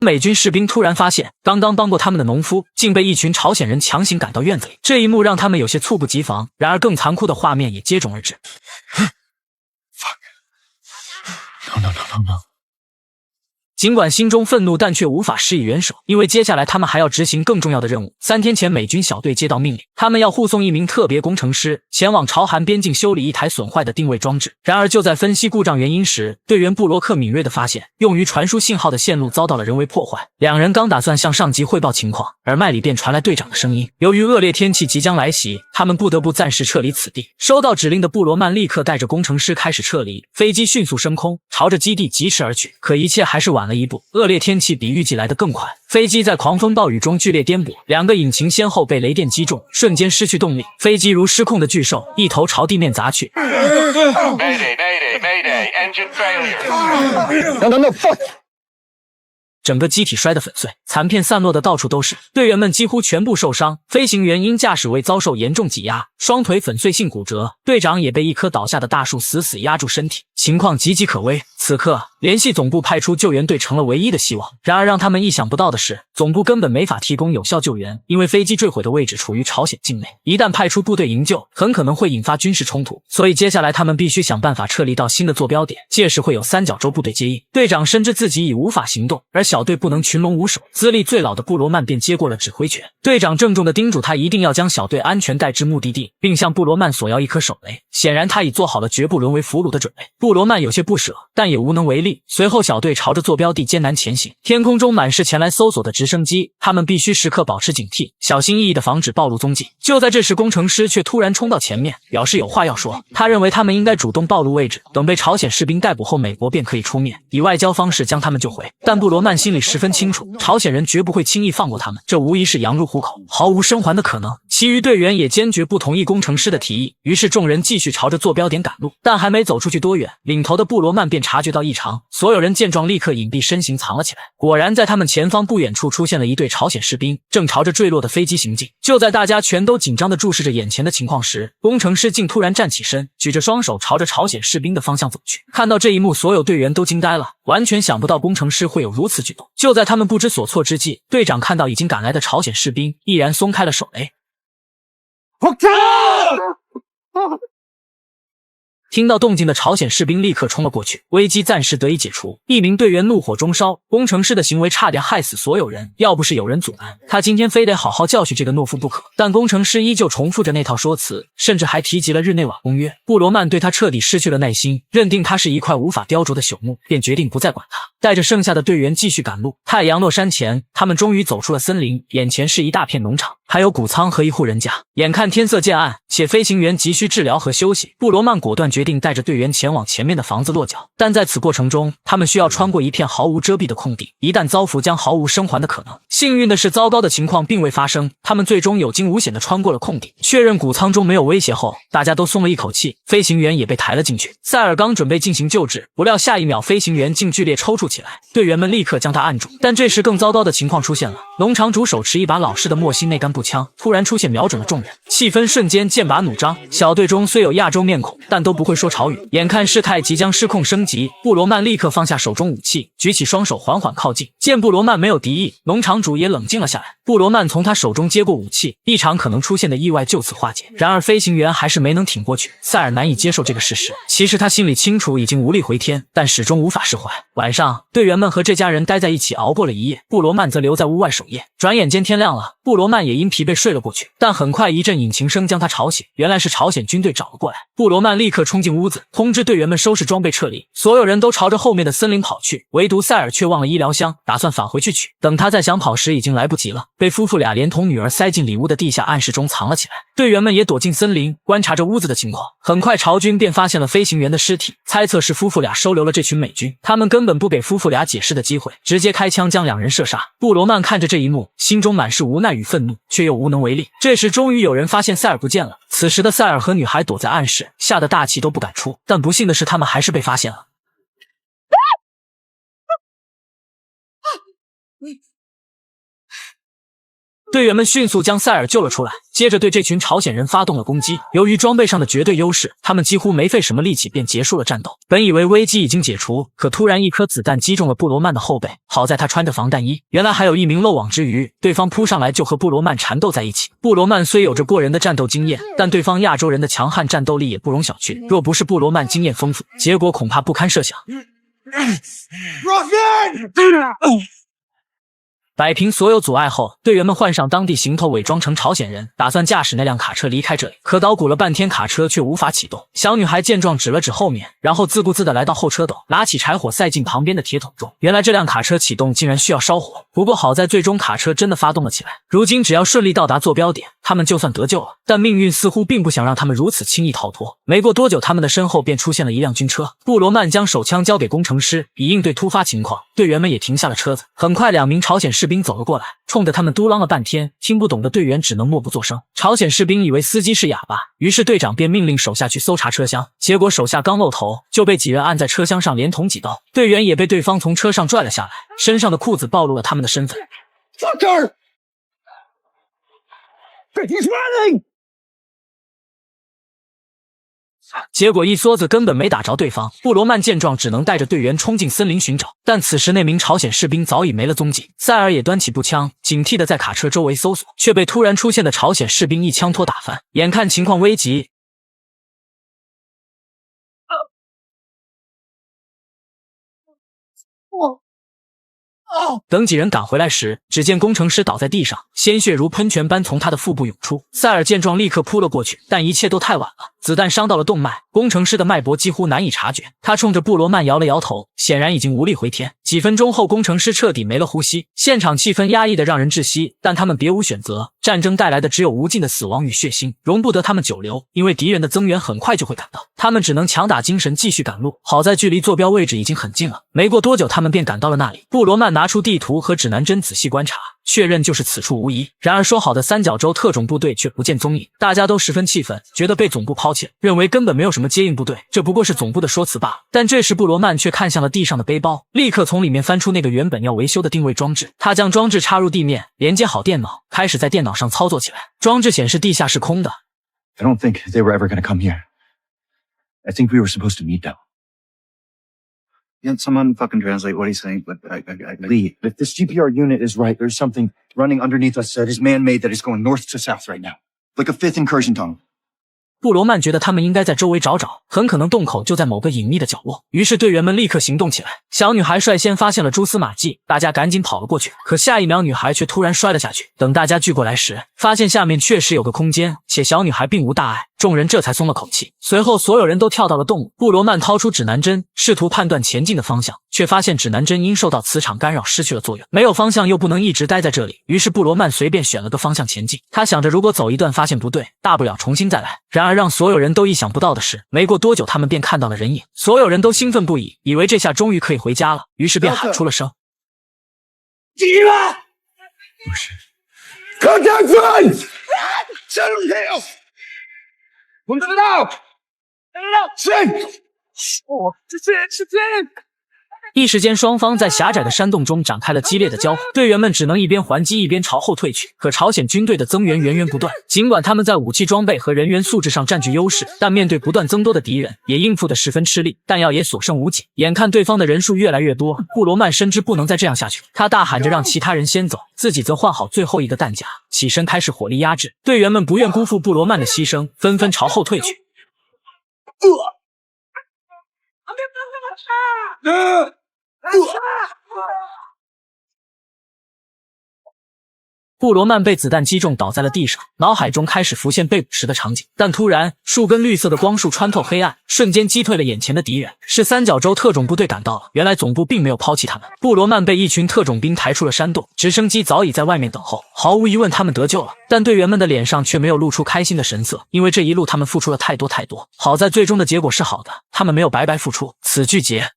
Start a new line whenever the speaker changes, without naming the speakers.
美军士兵突然发现，刚刚帮过他们的农夫竟被一群朝鲜人强行赶到院子里，这一幕让他们有些猝不及防。然而，更残酷的画面也接踵而至。尽管心中愤怒，但却无法施以援手，因为接下来他们还要执行更重要的任务。3天前，美军小队接到命令，他们要护送一名特别工程师前往朝韩边境修理一台损坏的定位装置。然而，就在分析故障原因时，队员布罗克敏锐地发现，用于传输信号的线路遭到了人为破坏。两人刚打算向上级汇报情况，而麦里便传来队长的声音：由于恶劣天气即将来袭，他们不得不暂时撤离此地。收到指令的布罗曼立刻带着工程师开始撤离，飞机迅速升空，朝着基地疾驰而去。可一切还是晚了一步，恶劣天气比预计来得更快，飞机在狂风暴雨中剧烈颠簸，两个引擎先后被雷电击中，瞬间失去动力，飞机如失控的巨兽，一头朝地面砸去。整个机体摔得粉碎，残片散落的到处都是，队员们几乎全部受伤，飞行员因驾驶位遭受严重挤压，双腿粉碎性骨折，队长也被一棵倒下的大树死死压住身体，情况岌岌可危。此刻，联系总部派出救援队成了唯一的希望。然而让他们意想不到的是，总部根本没法提供有效救援，因为飞机坠毁的位置处于朝鲜境内，一旦派出部队营救，很可能会引发军事冲突。所以接下来他们必须想办法撤离到新的坐标点，届时会有三角洲部队接应。队长深知自己已无法行动，而小队不能群龙无首，资历最老的布罗曼便接过了指挥权。队长郑重地叮嘱他一定要将小队安全带至目的地，并向布罗曼索要一颗手雷。显然他已做好了绝不沦为俘虏的准备。布罗曼有些不舍，但也无能为力。随后小队朝着坐标地艰难前行，天空中满是前来搜索的直升机，他们必须时刻保持警惕，小心翼翼地防止暴露踪迹。就在这时，工程师却突然冲到前面，表示有话要说。他认为他们应该主动暴露位置，等被朝鲜士兵逮捕后，美国便可以出面，以外交方式将他们救回。但布罗曼心里十分清楚，朝鲜人绝不会轻易放过他们，这无疑是羊入虎口，毫无生还的可能。其余队员也坚决不同意工程师的提议，于是众人继续朝着坐标点赶路。但还没走出去多远，领头的布罗曼便察觉到异常，所有人见状立刻隐蔽身形藏了起来。果然在他们前方不远处出现了一队朝鲜士兵，正朝着坠落的飞机行进。就在大家全都紧张地注视着眼前的情况时，工程师竟突然站起身，举着双手朝着朝鲜士兵的方向走去。看到这一幕，所有队员都惊呆了，完全想不到工程师会有如此举动。就在他们不知所措之际，队长看到已经赶来的朝鲜士兵，毅然松开了手雷。听到动静的朝鲜士兵立刻冲了过去，危机暂时得以解除。一名队员怒火中烧，工程师的行为差点害死所有人，要不是有人阻拦，他今天非得好好教训这个懦夫不可。但工程师依旧重复着那套说辞，甚至还提及了日内瓦公约。布罗曼对他彻底失去了耐心，认定他是一块无法雕琢的朽木，便决定不再管他，带着剩下的队员继续赶路。太阳落山前，他们终于走出了森林，眼前是一大片农场，还有谷仓和一户人家。眼看天色渐暗，且飞行员急需治疗和休息，布罗曼果断决定带着队员前往前面的房子落脚。但在此过程中，他们需要穿过一片毫无遮蔽的空地，一旦遭俘将毫无生还的可能。幸运的是，糟糕的情况并未发生，他们最终有惊无险地穿过了空地。确认谷仓中没有威胁后，大家都松了一口气，飞行员也被抬了进去。塞尔刚准备进行救治，不料下一秒飞行员竟剧烈抽搐起来，队员们立刻将他按住。但这时更糟糕的情况出现了，农场主手持一把老式的莫辛内甘步枪，突然出现瞄准了众人，气氛瞬间剑拔弩张。小队中虽有亚洲面孔，但都不会说朝语。眼看事态即将失控升级，布罗曼立刻放下手中武器，举起双手缓缓靠近。见布罗曼没有敌意，农场主也冷静了下来。布罗曼从他手中接过武器，一场可能出现的意外就此化解。然而飞行员还是没能挺过去，塞尔难以接受这个事实。其实他心里清楚已经无力回天，但始终无法释怀。晚上，队员们和这家人待在一起熬过了一夜，布罗曼则留在屋外守夜。转眼间天亮了，布罗曼也因疲惫睡了过去，但很快一阵引擎声将他吵醒，原来是朝鲜军队找了过来。布罗曼立刻冲进屋子，通知队员们收拾装备撤离。所有人都朝着后面的森林跑去，唯独塞尔却忘了医疗箱，打算返回去取。等他再想跑时已经来不及了，被夫妇俩连同女儿塞进里屋的地下暗室中藏了起来。队员们也躲进森林，观察着屋子的情况。很快朝军便发现了飞行员的尸体，猜测是夫妇俩收留了这群美军，他们根本不给夫妇俩解释的机会，直接开枪将两人射杀。布罗曼看着这一幕，心中满是无奈与愤怒，却又无能为力。这时终于有人发现塞尔不见了，此时的塞尔和女孩躲在暗室，吓得大气都不敢出。但不幸的是，他们还是被发现了。队员们迅速将塞尔救了出来，接着对这群朝鲜人发动了攻击。由于装备上的绝对优势，他们几乎没费什么力气便结束了战斗。本以为危机已经解除，可突然一颗子弹击中了布罗曼的后背，好在他穿着防弹衣。原来还有一名漏网之鱼，对方扑上来就和布罗曼缠斗在一起。布罗曼虽有着过人的战斗经验，但对方亚洲人的强悍战斗力也不容小觑。若不是布罗曼经验丰富，结果恐怕不堪设想。摆平所有阻碍后，队员们换上当地行头，伪装成朝鲜人，打算驾驶那辆卡车离开这里。可捣鼓了半天，卡车却无法启动。小女孩见状指了指后面，然后自顾自地来到后车斗，拿起柴火塞进旁边的铁桶中。原来这辆卡车启动竟然需要烧火，不过好在最终卡车真的发动了起来。如今只要顺利到达坐标点，他们就算得救了。但命运似乎并不想让他们如此轻易逃脱。没过多久，他们的身后便出现了一辆军车。布罗曼将手枪交给工程师，以应对突发情况。队员们也停下了车子。很快2名朝鲜士兵走了过来，冲着他们嘟囔了半天，听不懂的队员只能默不作声。朝鲜士兵以为司机是哑巴，于是队长便命令手下去搜查车厢。结果手下刚露头，就被几人按在车厢上连捅几刀。队员也被对方从车上拽了下来，身上的裤子暴露了他们的身份。Fucker! He's running! 结果一梭子根本没打着对方。布罗曼见状，只能带着队员冲进森林寻找，但此时那名朝鲜士兵早已没了踪迹。塞尔也端起步枪，警惕地在卡车周围搜索，却被突然出现的朝鲜士兵一枪托打翻。眼看情况危急，等几人赶回来时，只见工程师倒在地上，鲜血如喷泉般从他的腹部涌出。塞尔见状立刻扑了过去，但一切都太晚了，子弹伤到了动脉，工程师的脉搏几乎难以察觉。他冲着布罗曼摇了摇头，显然已经无力回天。几分钟后，工程师彻底没了呼吸，现场气氛压抑得让人窒息，但他们别无选择，战争带来的只有无尽的死亡与血腥，容不得他们久留，因为敌人的增援很快就会赶到，他们只能强打精神继续赶路。好在距离坐标位置已经很近了，没过多久他们便赶到了那里。布罗曼拿出地图和指南针仔细观察，确认就是此处无疑。然而说好的三角洲特种部队却不见踪影，大家都十分气愤，觉得被总部抛弃了，认为根本没有什么接应部队，这不过是总部的说辞罢了。但这时布罗曼却看向了地上的背包，立刻从里面翻出那个原本要维修的定位装置。他将装置插入地面，连接好电脑，开始在电脑上操作起来。装置显示地下是空的。
I don't think they were ever going to come here. I think we were supposed to meet them.
Can someone fucking translate what he's saying? But
Lee, if this GPR unit is right, there's something running underneath us that is man-made that is going north to south right now.
like a fifth incursion tunnel.
布罗曼觉得他们应该在周围找找，很可能洞口就在某个隐秘的角落。于是队员们立刻行动起来。小女孩率先发现了蛛丝马迹，大家赶紧跑了过去。可下一秒，女孩却突然摔了下去。等大家聚过来时，发现下面确实有个空间，且小女孩并无大碍，众人这才松了口气。随后，所有人都跳到了洞。布罗曼掏出指南针，试图判断前进的方向，却发现指南针因受到磁场干扰失去了作用。没有方向又不能一直待在这里，于是布罗曼随便选了个方向前进。他想着，如果走一段发现不对，大不了重新再来。然而让所有人都意想不到的是，没过多久，他们便看到了人影。所有人都兴奋不已，以为这下终于可以回家了，于是便喊出了声：“
鸡巴！”
不是
Contact friends! Settle down! 我们知道！是
一时间，双方在狭窄的山洞中展开了激烈的交火，队员们只能一边还击一边朝后退去。可朝鲜军队的增援源源不断，尽管他们在武器装备和人员素质上占据优势，但面对不断增多的敌人，也应付得十分吃力，弹药也所剩无几。眼看对方的人数越来越多，布罗曼深知不能再这样下去，他大喊着让其他人先走，自己则换好最后一个弹夹，起身开始火力压制。队员们不愿辜负布罗曼的牺牲，纷纷朝后退去。布罗曼被子弹击中，倒在了地上，脑海中开始浮现被捕时的场景。但突然，数根绿色的光束穿透黑暗，瞬间击退了眼前的敌人。是三角洲特种部队赶到了，原来总部并没有抛弃他们。布罗曼被一群特种兵抬出了山洞，直升机早已在外面等候。毫无疑问，他们得救了。但队员们的脸上却没有露出开心的神色，因为这一路他们付出了太多。好在最终的结果是好的，他们没有白白付出。此剧结。